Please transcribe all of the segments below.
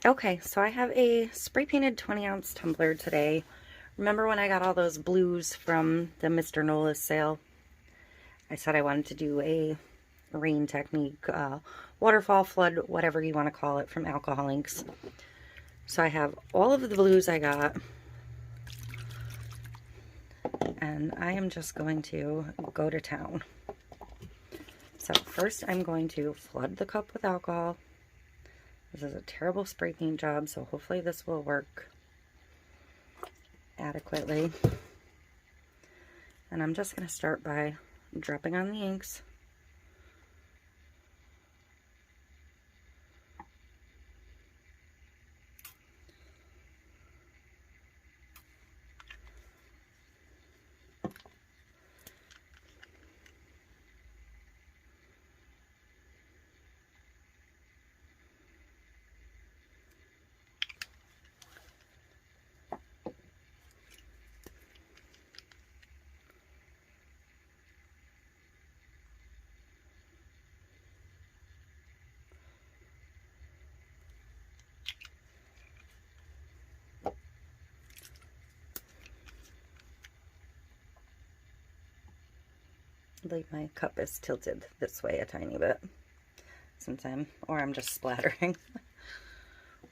Okay, so I have a spray painted 20-ounce tumbler today. Remember when I got all those blues from the Mr. Nola's sale? I said I wanted to do a rain technique, waterfall, flood, whatever you want to call it, from Alcohol Inks. So I have all of the blues I got, and I am just going to go to town. So first I'm going to flood the cup with alcohol. This is a terrible spray paint job, so hopefully this will work adequately. And I'm just going to start by dropping on the inks. Like my cup is tilted this way a tiny bit since I'm just splattering.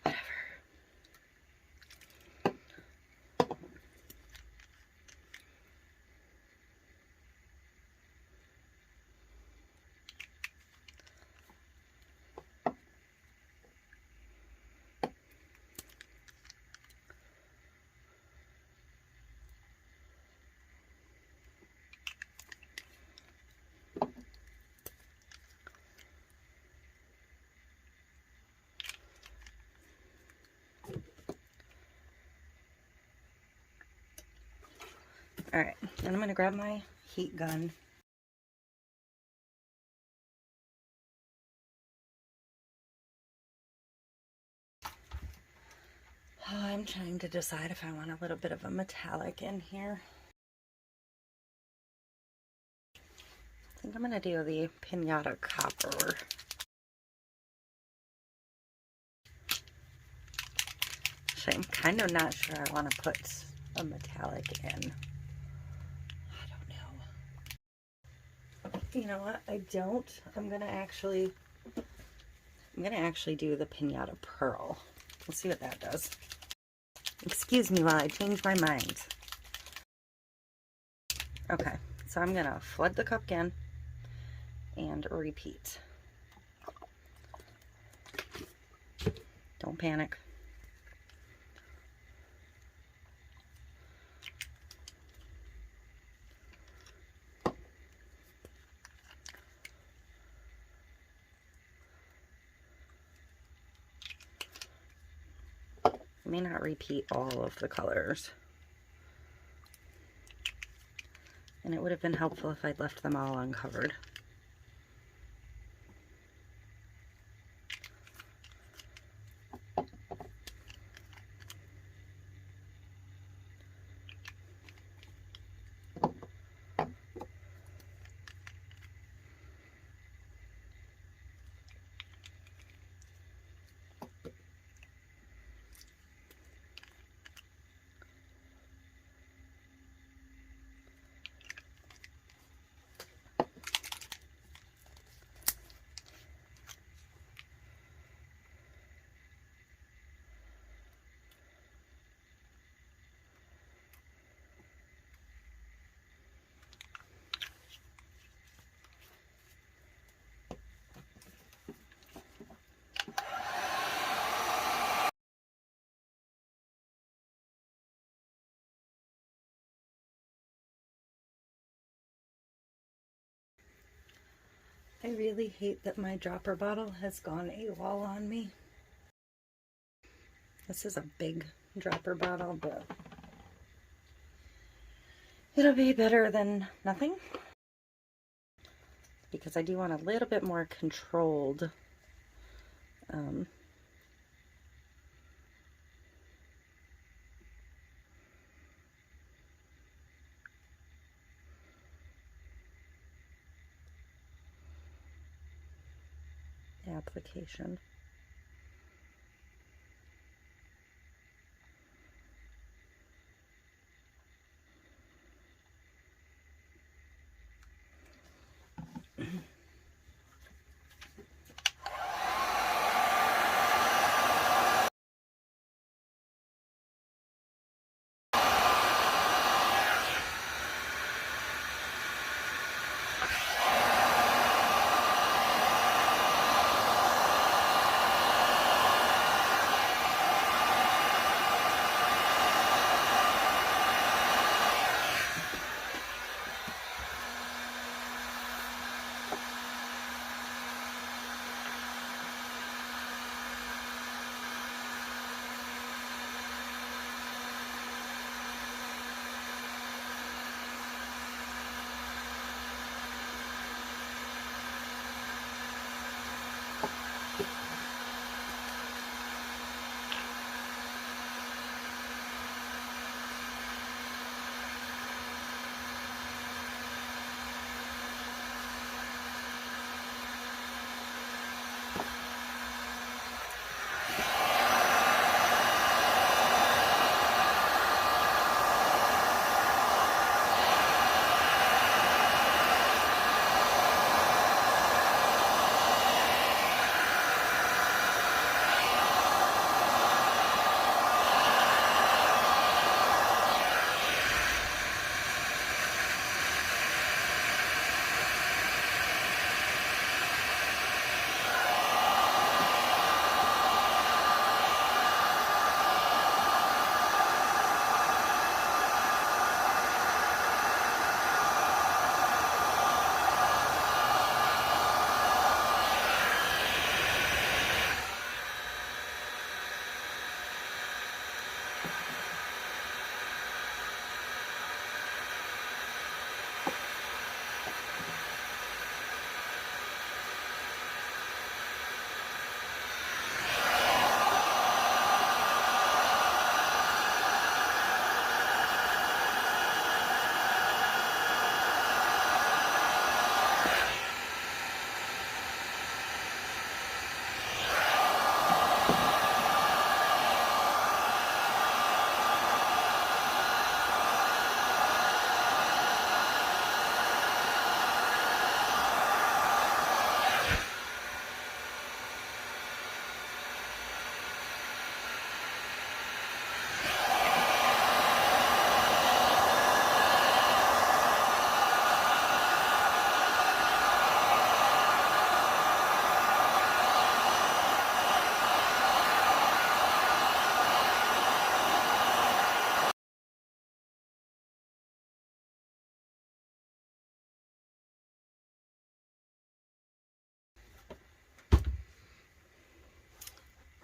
Whatever. Alright, then I'm going to grab my heat gun. Oh, I'm trying to decide if I want a little bit of a metallic in here. I think I'm going to do the Pinata copper. Actually, I'm kind of not sure I want to put a metallic in. I don't know. You know what? I don't. I'm gonna actually do the Pinata pearl. We'll see what that does. Excuse me while I change my mind. Okay, so I'm gonna flood the cup again and repeat. Don't panic. I may not repeat all of the colors. And it would have been helpful if I'd left them all uncovered. I really hate that my dropper bottle has gone AWOL on me. This is a big dropper bottle, but it'll be better than nothing. Because I do want a little bit more controlled application.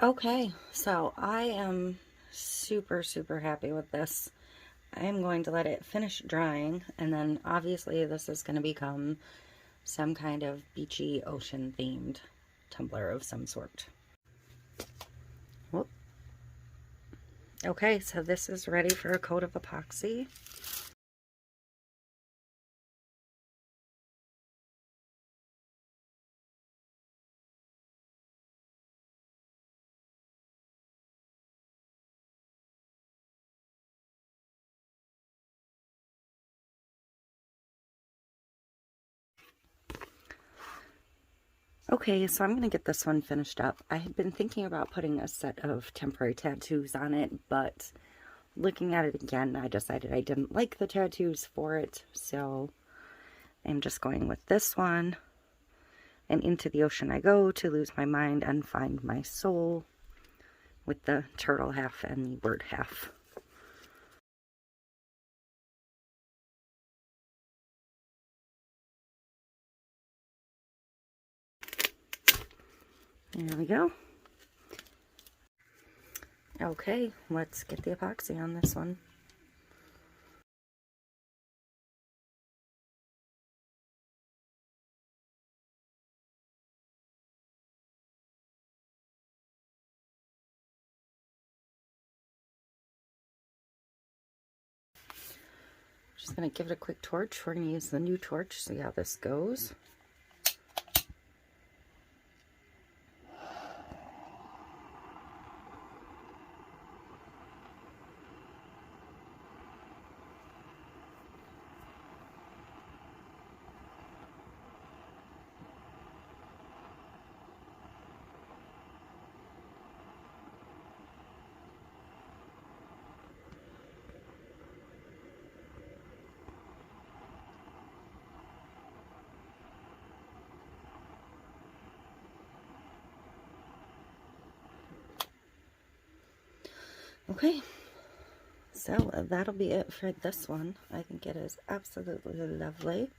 Okay, so I am super, super happy with this. I am going to let it finish drying, and then obviously this is going to become some kind of beachy, ocean-themed tumbler of some sort. Whoop. Okay, so this is ready for a coat of epoxy. Okay, so I'm going to get this one finished up. I had been thinking about putting a set of temporary tattoos on it, but looking at it again, I decided I didn't like the tattoos for it, so I'm just going with this one. And into the ocean I go to lose my mind and find my soul, with the turtle half and the bird half. There we go. Okay, let's get the epoxy on this one. Just going to give it a quick torch. We're going to use the new torch, see how this goes. Okay, so that'll be it for this one. I think it is absolutely lovely.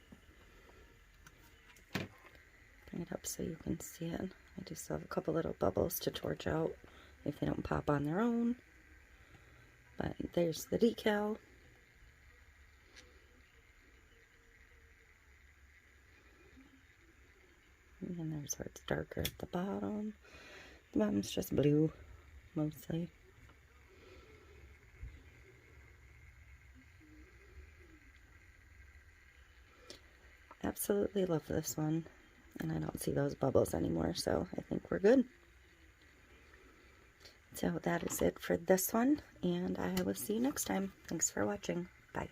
Bring it up so you can see it. I do still have a couple little bubbles to torch out if they don't pop on their own. But there's the decal. And there's where it's darker at the bottom. The bottom's just blue, mostly. Absolutely love this one. And I don't see those bubbles anymore, so I think we're good. So that is it for this one, and I will see you next time. Thanks for watching. Bye.